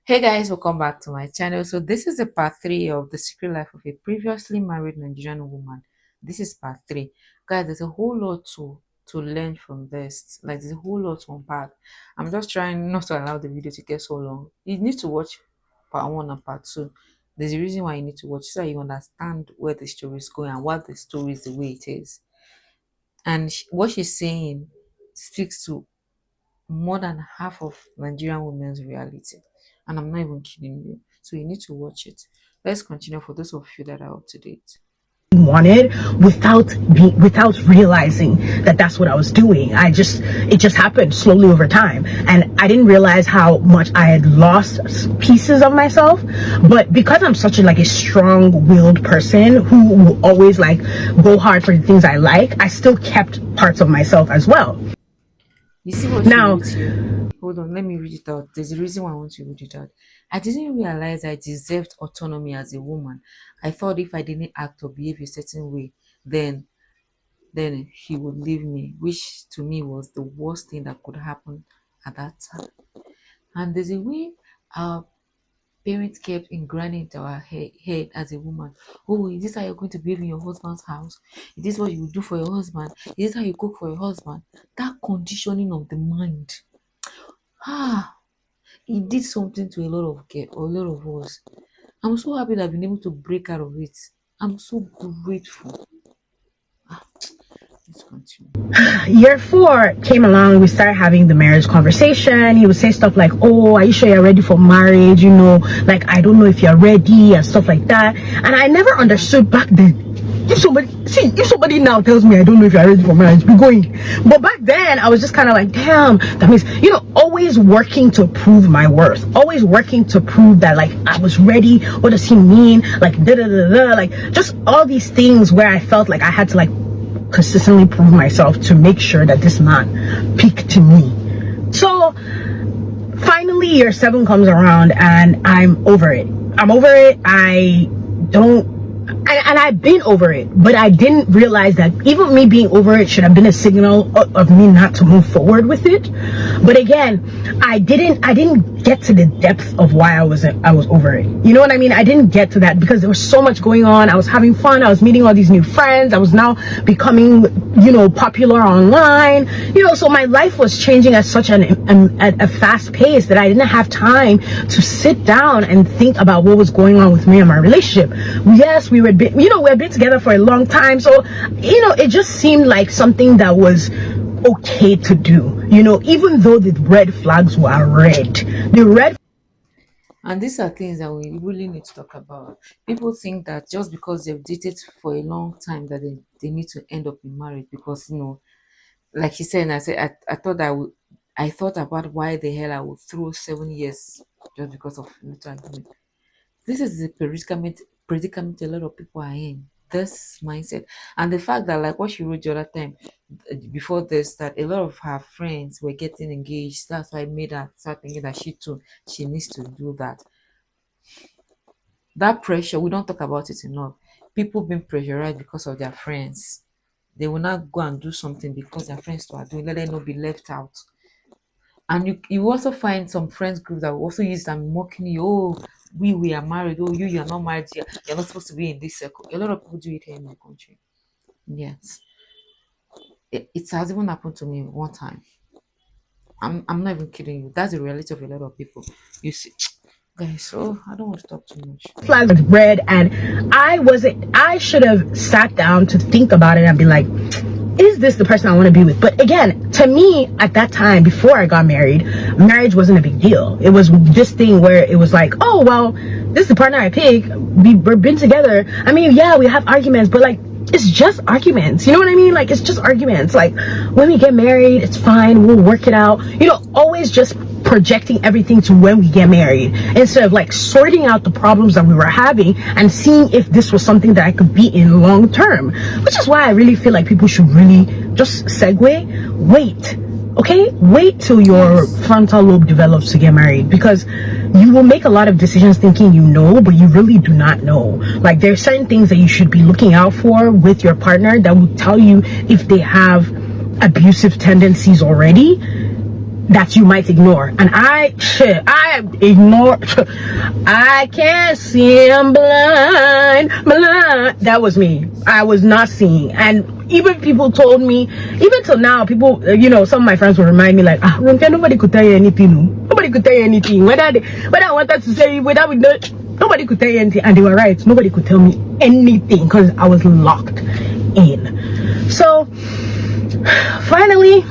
Hey guys, welcome back to my channel. So this is a part 3 of the secret life of a previously married Nigerian woman. This is part 3. Guys, there's a whole lot to learn from this. Like there's a whole lot to unpack. I'm just trying not to allow the video to get so long. You need to watch part 1 and part 2. There's a reason why you need to watch so that you understand where the story is going and what the story is the way it is. And what she's saying speaks to more than half of Nigerian women's reality. And I'm not even kidding you. So you need to watch it. Let's continue for those of you that are up to date. Wanted without realizing that that's what I was doing. It just happened slowly over time, and I didn't realize how much I had lost pieces of myself. But because I'm such a strong-willed person who will always go hard for the things I like, I still kept parts of myself as well. You see what now? Hold on, let me read it out. There's a reason why I want to read it out. I didn't realize I deserved autonomy as a woman. I thought if I didn't act or behave a certain way, then he would leave me, which to me was the worst thing that could happen at that time. And there's a way our parents kept ingraining into our head as a woman. Oh, is this how you're going to behave in your husband's house? Is this what you will do for your husband? Is this how you cook for your husband? That conditioning of the mind. It did something to a lot of us. I'm so happy that I've been able to break out of it. I'm so grateful. Let's continue. Year 4 came along, we started having the marriage conversation. He would say stuff like, oh, are you sure you're ready for marriage? I don't know if you're ready and stuff like that. And I never understood back then. If somebody now tells me I don't know if you're ready for marriage, be going. But back then I was just kind of like, damn, that means, always working to prove my worth, always working to prove that I was ready. What does he mean? Just all these things where I felt like I had to consistently prove myself to make sure that this man picked me. So finally year 7 comes around and I'm over it. And I've been over it, but I didn't realize that even me being over it should have been a signal of me not to move forward with it. But again, I didn't get to the depth of why I was over it. You know what I mean? I didn't get to that because there was so much going on. I was having fun. I was meeting all these new friends. I was now becoming, popular online. So my life was changing at such a fast pace that I didn't have time to sit down and think about what was going on with me and my relationship. Yes, we had been together for a long time, so it just seemed like something that was okay to do, even though the red flags were red. And these are things that we really need to talk about. People think that just because they've dated for a long time that they need to end up in marriage because like he said, and I thought I thought about why the hell I would throw 7 years just because of little agreement. This is the predicament a lot of people are in. This mindset and the fact that, like what she wrote the other time before this, that a lot of her friends were getting engaged. That's why I made her start thinking that she needs to do that. That pressure, we don't talk about it enough. People being pressurized because of their friends. They will not go and do something because their friends are doing. Let them not be left out. And you also find some friends groups that will also use them mocking you. Oh, we are married. Oh, you're not married. You're not supposed to be in this circle. A lot of people do it here in my country. Yes, it has even happened to me one time. I'm not even kidding you. That's the reality of a lot of people. You see, guys. So I don't want to talk too much. Flag was red, and I should have sat down to think about it and be like, is this the person I want to be with? But again, to me at that time, before I got married, marriage wasn't a big deal. It was this thing where it was like, oh, well, this is the partner I pick. We've been together. I mean, yeah, we have arguments, but it's just arguments. You know what I mean? It's just arguments. When we get married, it's fine. We'll work it out. Always just projecting everything to when we get married instead of sorting out the problems that we were having and seeing if this was something that I could be in long term, which is why I really feel like people should really just wait till your frontal lobe develops to get married, because you will make a lot of decisions thinking but you really do not know. There are certain things that you should be looking out for with your partner that will tell you if they have abusive tendencies already. that you might ignore. And I ignore. I can't see, I'm blind. That was me. I was not seeing. And even people told me, even till now, people, some of my friends will remind me like, Ronke, nobody could tell you anything. No. Nobody could tell you anything. Whether I wanted to say, whether we don't, nobody could tell you anything. And they were right. Nobody could tell me anything because I was locked in. So finally,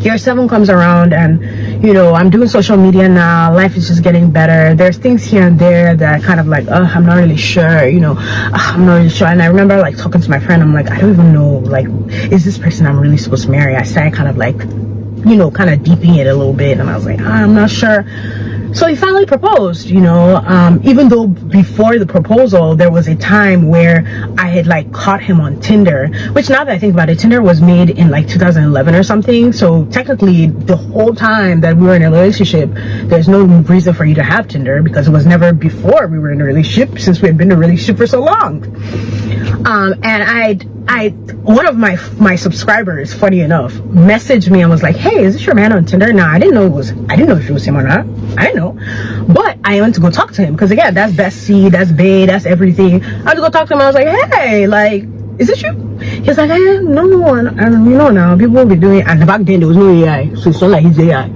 year 7 comes around, and I'm doing social media now. Life is just getting better. There's things here and there that I kind of like, I'm not really sure, I'm not really sure. And I remember like talking to my friend, I'm like, I don't even know, like, is this person I'm really supposed to marry? I started kind of like, kind of deeping it a little bit, and I was like, I'm not sure. So he finally proposed, even though before the proposal, there was a time where I had like caught him on Tinder, which now that I think about it, Tinder was made in like 2011 or something. So technically the whole time that we were in a relationship, there's no reason for you to have Tinder because it was never before we were in a relationship, since we had been in a relationship for so long. And one of my subscribers, funny enough, messaged me and was like, hey, is this your man on Tinder? Nah, I didn't know if it was him or not. I didn't know. But I went to go talk to him because again, that's bestie, that's bae, that's everything. I went to go talk to him. I was like, hey, like, is this you? He's like, no, and now people will be doing it. And back then there was no AI, so it's not like he's AI.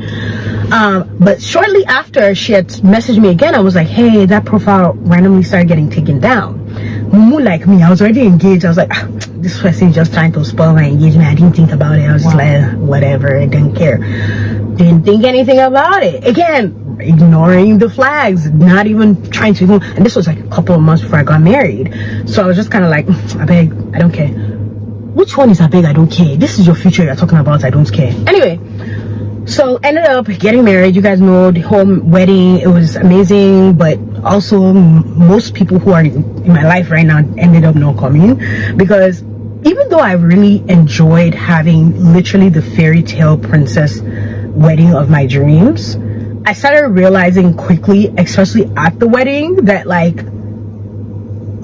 But shortly after she had messaged me again, I was like, hey, that profile randomly started getting taken down. Mumu, like me, I was already engaged. I was like, this person is just trying to spoil my engagement. I didn't think about it. I was just like, whatever, I didn't care. Didn't think anything about it. Again, ignoring the flags, not even trying to, and this was like a couple of months before I got married. So I was just kind of like, I beg, I don't care. Which one is I beg, I don't care? This is your future you're talking about, I don't care. Anyway, so ended up getting married. You guys know the whole wedding, it was amazing, but also most people who are in my life right now ended up not coming, because even though I really enjoyed having literally the fairy tale princess wedding of my dreams, I started realizing quickly, especially at the wedding, that like,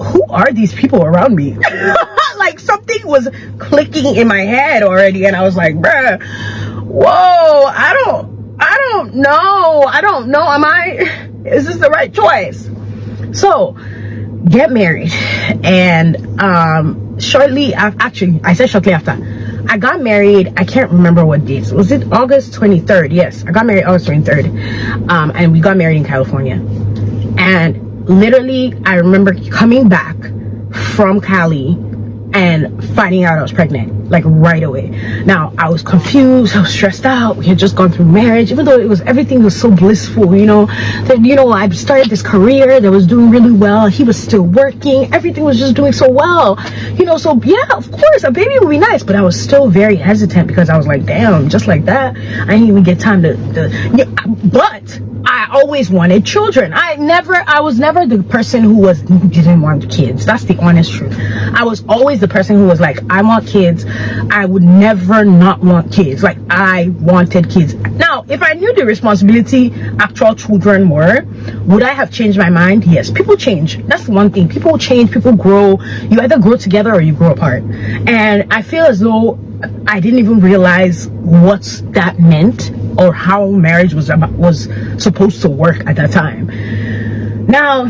who are these people around me? Like something was clicking in my head already, and I was like, bruh, whoa, I don't know, is this the right choice? So get married, and shortly after I got married, I can't remember what dates. Was it August 23rd? Yes, I got married August 23rd. And we got married in California. And literally, I remember coming back from Cali and finding out I was pregnant, like right away. Now, I was confused, I was stressed out. We had just gone through marriage, even though everything was so blissful, I started this career that was doing really well. He was still working, everything was just doing so well, so yeah, of course, a baby would be nice, but I was still very hesitant because I was like, damn, just like that, I didn't even get time but I always wanted children. I was never the person who didn't want kids. That's the honest truth. I was always the person who was like, I want kids. I would never not want kids. Like, I wanted kids. Now, if I knew the responsibility actual children were, would I have changed my mind? Yes. People change. That's one thing. People change. People grow. You either grow together or you grow apart. And I feel as though I didn't even realize what that meant or how marriage was supposed to work at that time. Now,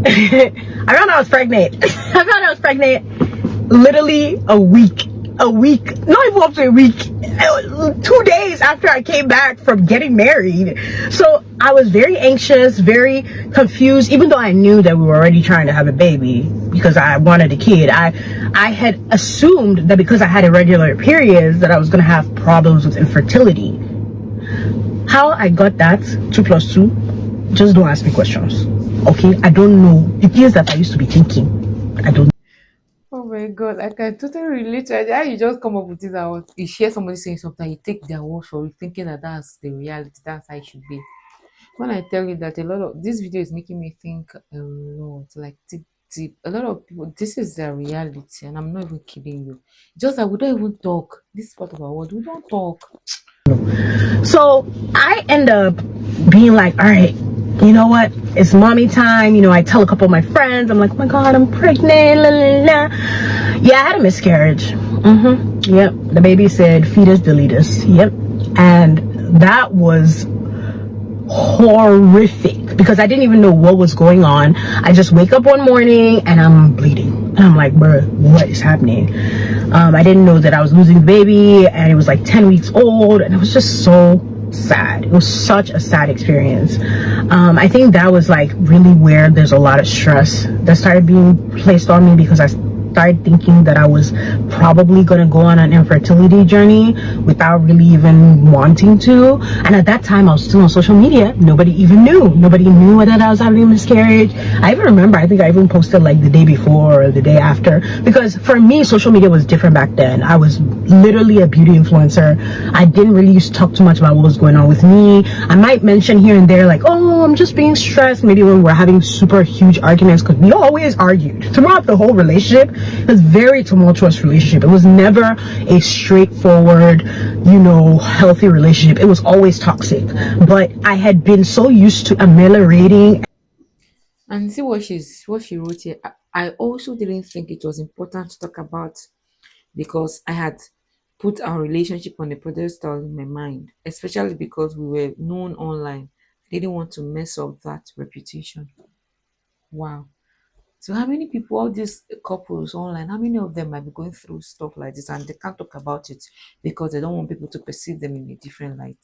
I found out I was pregnant literally a week, not even up to a week, 2 days after I came back from getting married. So I was very anxious, very confused, even though I knew that we were already trying to have a baby because I wanted a kid. I had assumed that because I had irregular periods that I was going to have problems with infertility. How I got that 2 plus 2, just don't ask me questions, okay? I don't know the things that I used to be thinking. I don't. Oh my god, I can totally relate to it. How you just come up with this out. You hear somebody saying something, you take their word for it, thinking that that's the reality, that's how it should be. When I tell you that a lot of this video is making me think a lot, like deep. A lot of people, this is their reality, and I'm not even kidding you. Just that we don't even talk. This is part of our world. We don't talk. So I end up being like, all right, you know what? It's mommy time. I tell a couple of my friends, I'm like, oh my God, I'm pregnant. La, la, la. Yeah, I had a miscarriage. Yep. The baby said, fetus deletus. Yep. And that was horrific because I didn't even know what was going on. I just wake up one morning and I'm bleeding. And I'm like, bro, what is happening? I didn't know that I was losing the baby and it was like 10 weeks old. And it was just so sad. It was such a sad experience. I think that was like really where there's a lot of stress that started being placed on me because I started thinking that I was probably going to go on an infertility journey without really even wanting to. And at that time, I was still on social media. Nobody even knew. Nobody knew that I was having a miscarriage. I even remember, I think I even posted like the day before or the day after. Because for me, social media was different back then. I was literally a beauty influencer. I didn't really used to talk too much about what was going on with me. I might mention here and there like, oh, I'm just being stressed. Maybe when we're having super huge arguments, because we always argued throughout the whole relationship. It was a very tumultuous relationship. It was never a straightforward, healthy relationship. It was always toxic. But I had been so used to ameliorating. And see what she wrote here. I also didn't think it was important to talk about because I had put our relationship on a pedestal in my mind, especially because we were known online. I didn't want to mess up that reputation. Wow. So how many people, all these couples online, how many of them might be going through stuff like this and they can't talk about it because they don't want people to perceive them in a different light?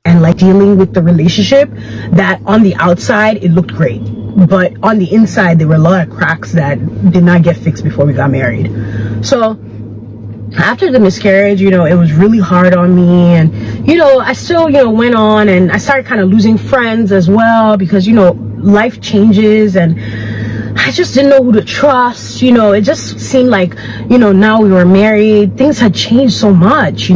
And like dealing with the relationship that on the outside it looked great, but on the inside there were a lot of cracks that did not get fixed before we got married. So after the miscarriage, it was really hard on me. And, I still, went on and I started kind of losing friends as well because, life changes and I just didn't know who to trust. It just seemed like, now we were married, things had changed so much.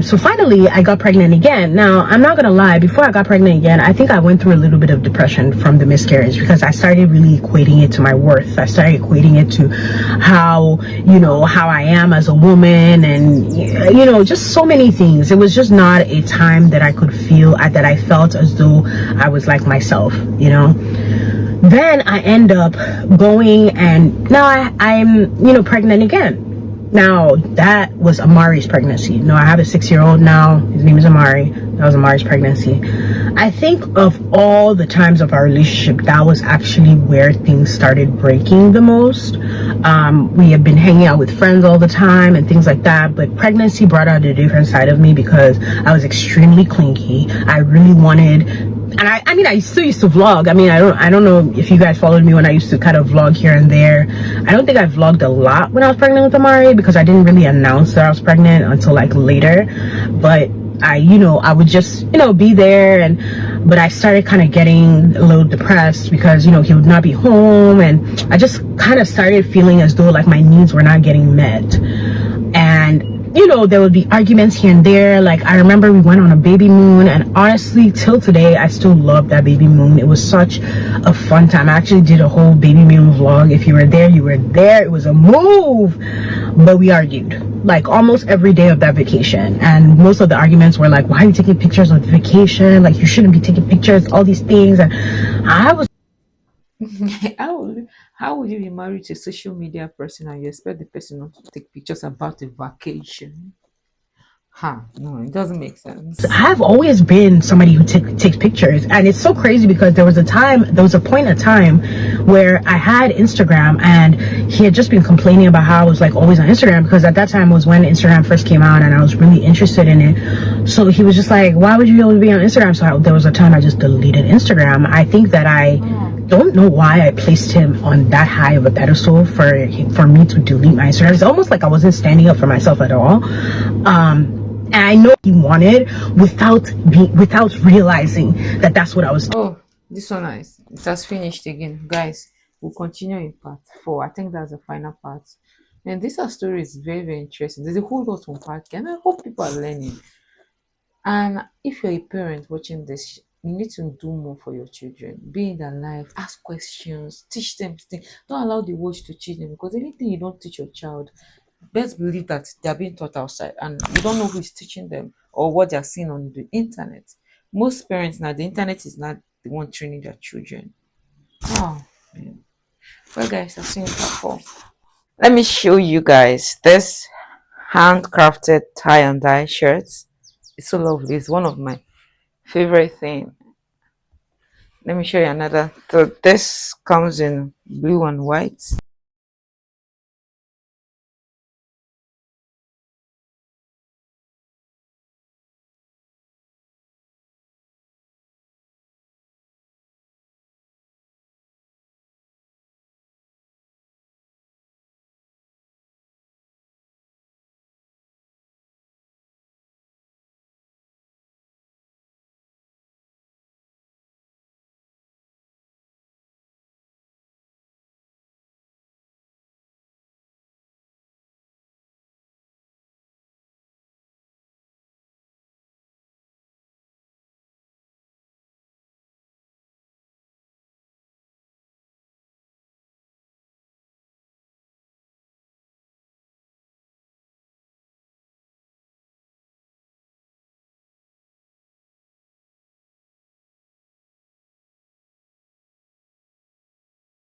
So finally I got pregnant again. Now, I'm not gonna lie, before I got pregnant again, I think I went through a little bit of depression from the miscarriage because I started really equating it to my worth. I started equating it to how I am as a woman and, just so many things. It was just not a time that I could feel, that I felt as though I was like myself. Then I end up going and now I'm pregnant again. Now, that was Amari's pregnancy. No, I have a 6-year-old now. His name is Amari. That was Amari's pregnancy. I think of all the times of our relationship, that was actually where things started breaking the most. We have been hanging out with friends all the time and things like that, but pregnancy brought out a different side of me because I was extremely clingy. I really wanted, and I still used to vlog. I don't know if you guys followed me when I used to kind of vlog here and there. I don't think I vlogged a lot when I was pregnant with Amari because I didn't really announce that I was pregnant until like later. But I would just, be there but I started kind of getting a little depressed because, he would not be home and I just kind of started feeling as though like my needs were not getting met. And there would be arguments here and there. Like, I remember we went on a baby moon, and honestly, till today, I still love that baby moon. It was such a fun time. I actually did a whole baby moon vlog. If you were there, you were there. It was a move. But we argued, like, almost every day of that vacation. And most of the arguments were like, why are you taking pictures of the vacation? Like, you shouldn't be taking pictures, all these things. And I was How would you be married to a social media person and you expect the person not to take pictures about a vacation? Ha, no, it doesn't make sense. I've always been somebody who takes pictures, and it's so crazy because there was a point in time where I had Instagram, and he had just been complaining about how I was like always on Instagram because at that time was when Instagram first came out, and I was really interested in it. So he was just like, "Why would you always be on Instagram?" So there was a time I just deleted Instagram. I think that I don't know why I placed him on that high of a pedestal for me to delete my Instagram. It's almost like I wasn't standing up for myself at all. And I know he wanted without realizing that that's what I was. Oh, this one is it has finished again. Guys, we'll continue in part 4. I think that's the final part. And this our story is very, very interesting. There's a whole lot to unpack, and I hope people are learning. And if you're a parent watching this, you need to do more for your children. Be in their life, ask questions, teach them things. Don't allow the world to teach them because anything you don't teach your child, best believe that they're being taught outside and you don't know who is teaching them or what they're seeing on the internet. Most parents now, the internet is not the one training their children. Oh, man. Well, guys, I've seen it before. Let me show you guys this handcrafted tie and dye shirts. It's so lovely. It's one of my favorite thing. Let me show you another. So this comes in blue and white.